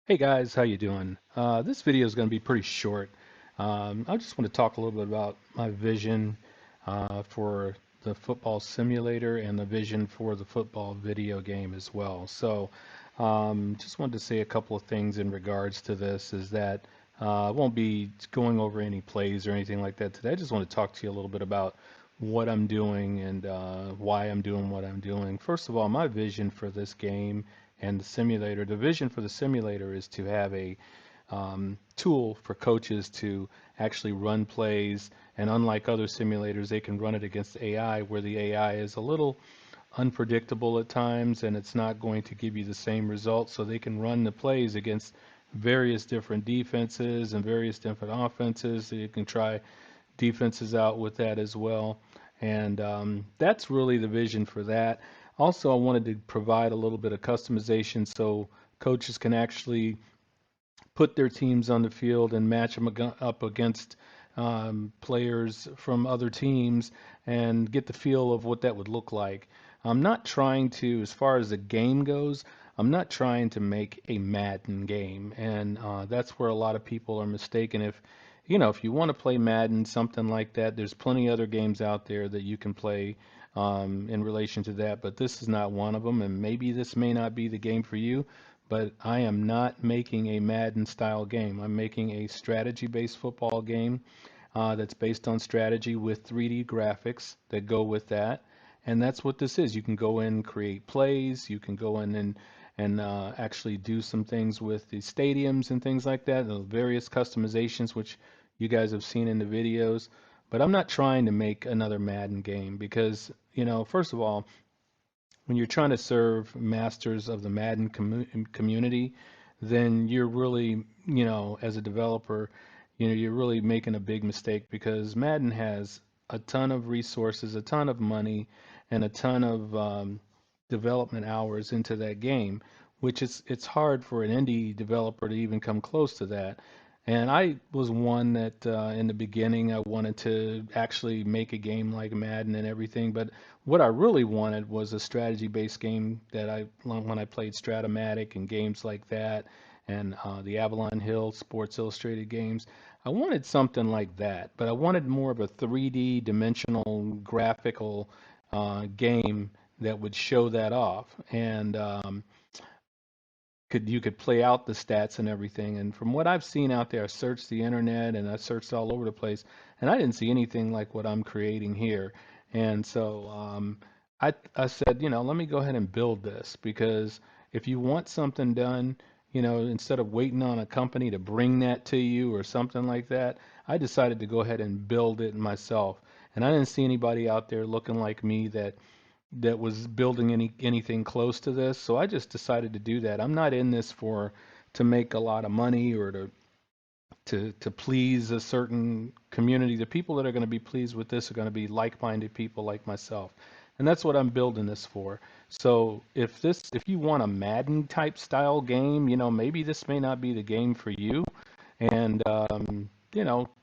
Hey guys, how you doing? This video is going to be pretty short. I just want to talk a little bit about my vision for the football simulator and the vision for the football video game as well. Just wanted to say a couple of things in regards to this. Is that I won't be going over any plays or anything like that today. I just want to talk to you a little bit about what I'm doing and why I'm doing what I'm doing. First of all, my vision for this game and the simulator. The vision for the simulator is to have a tool for coaches to actually run plays, and unlike other simulators, they can run it against AI, where the AI is a little unpredictable at times and it's not going to give you the same results. So they can run the plays against various different defenses and various different offenses. So you can try defenses out with that as well. And that's really the vision for that. Also, I wanted to provide a little bit of customization so coaches can actually put their teams on the field and match them up against players from other teams and get the feel of what that would look like. I'm not trying to, as far as the game goes, I'm not trying to make a Madden game, and that's where a lot of people are mistaken. If you want to play Madden, something like that, there's plenty other games out there that you can play in relation to that, but this is not one of them, and maybe this may not be the game for you, but I am not making a Madden style game. I'm making a strategy-based football game that's based on strategy with 3D graphics that go with that. And that's what this is. You can go in and create plays. You can go in and actually do some things with the stadiums and things like that, the various customizations which you guys have seen in the videos. But I'm not trying to make another Madden game because, first of all, when you're trying to serve masters of the Madden community, then you're really, as a developer, you're really making a big mistake because Madden has a ton of resources, a ton of money, and a ton of development hours into that game, which is it's hard for an indie developer to even come close to that. And I was one that in the beginning I wanted to actually make a game like Madden and everything, but what I really wanted was a strategy-based game that when I played Stratomatic and games like that, and the Avalon Hill Sports Illustrated games, I wanted something like that, but I wanted more of a 3D dimensional graphical game that would show that off, and you could play out the stats and everything. And from what I've seen out there, I searched the internet and I searched all over the place, and I didn't see anything like what I'm creating here. And so I said, let me go ahead and build this because if you want something done, instead of waiting on a company to bring that to you or something like that, I decided to go ahead and build it myself. And I didn't see anybody out there looking like me that was building anything close to this. So I just decided to do that. I'm not in this for to make a lot of money or to please a certain community. The people that are going to be pleased with this are going to be like-minded people like myself. And that's what I'm building this for. So if you want a Madden type style game, maybe this may not be the game for you. And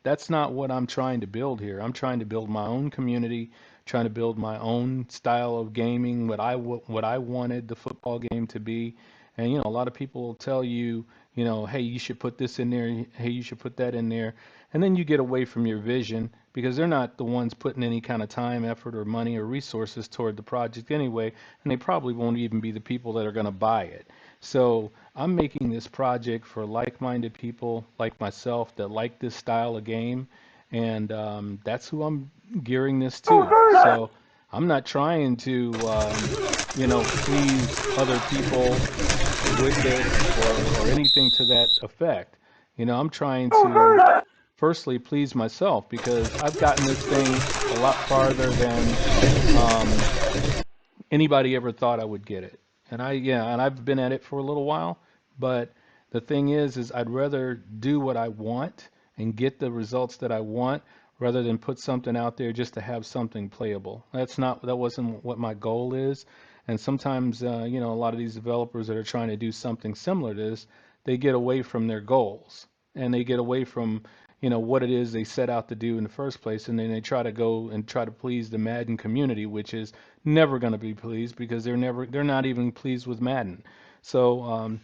that's not what I'm trying to build here. I'm trying to build my own community, trying to build my own style of gaming, what I wanted the football game to be. And a lot of people will tell you, hey, you should put this in there, hey, you should put that in there. And then you get away from your vision because they're not the ones putting any kind of time, effort, or money or resources toward the project anyway, and they probably won't even be the people that are going to buy it. So I'm making this project for like-minded people like myself that like this style of game, and that's who I'm gearing this to. So I'm not trying to, please other people with this or anything to that effect. I'm trying to firstly please myself because I've gotten this thing a lot farther than um, anybody ever thought I would get it. And I've been at it for a little while, but the thing is I'd rather do what I want and get the results that I want rather than put something out there just to have something playable. That wasn't what my goal is. And sometimes, a lot of these developers that are trying to do something similar to this, they get away from their goals and they get away from, what it is they set out to do in the first place. And then they try to go and try to please the Madden community, which is never going to be pleased because they're not even pleased with Madden. So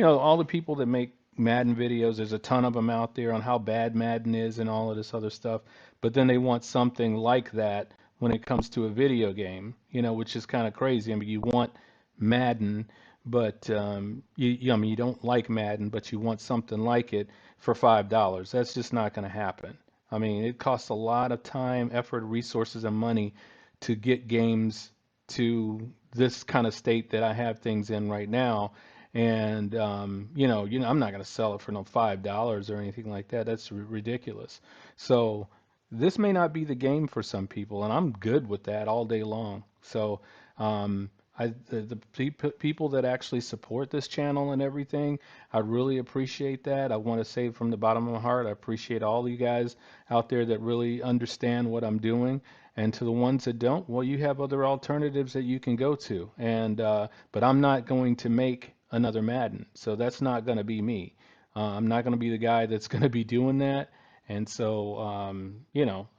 all the people that make Madden videos, there's a ton of them out there on how bad Madden is and all of this other stuff. But then they want something like that when it comes to a video game, which is kind of crazy. I mean, you want Madden, but I mean, you don't like Madden, but you want something like it for $5. That's just not going to happen. I mean, it costs a lot of time, effort, resources, and money to get games to this kind of state that I have things in right now. And I'm not going to sell it for no $5 or anything like that. That's ridiculous. So this may not be the game for some people, and I'm good with that all day long. So um, the people that actually support this channel and everything, I really appreciate that. I want to say from the bottom of my heart, I appreciate all you guys out there that really understand what I'm doing. And to the ones that don't, well, you have other alternatives that you can go to. And but I'm not going to make another Madden, so that's not going to be me. I'm not going to be the guy that's going to be doing that. And so,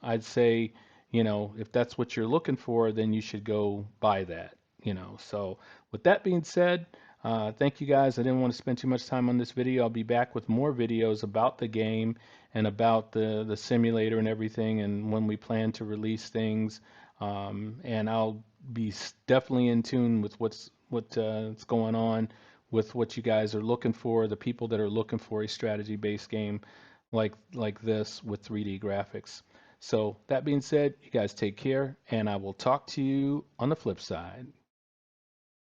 I'd say, if that's what you're looking for, then you should go buy that. So, with that being said, thank you guys. I didn't want to spend too much time on this video. I'll be back with more videos about the game and about the simulator and everything, and when we plan to release things. And I'll be definitely in tune with what's going on with what you guys are looking for, the people that are looking for a strategy-based game like this with 3D graphics. So that being said, you guys take care, and I will talk to you on the flip side.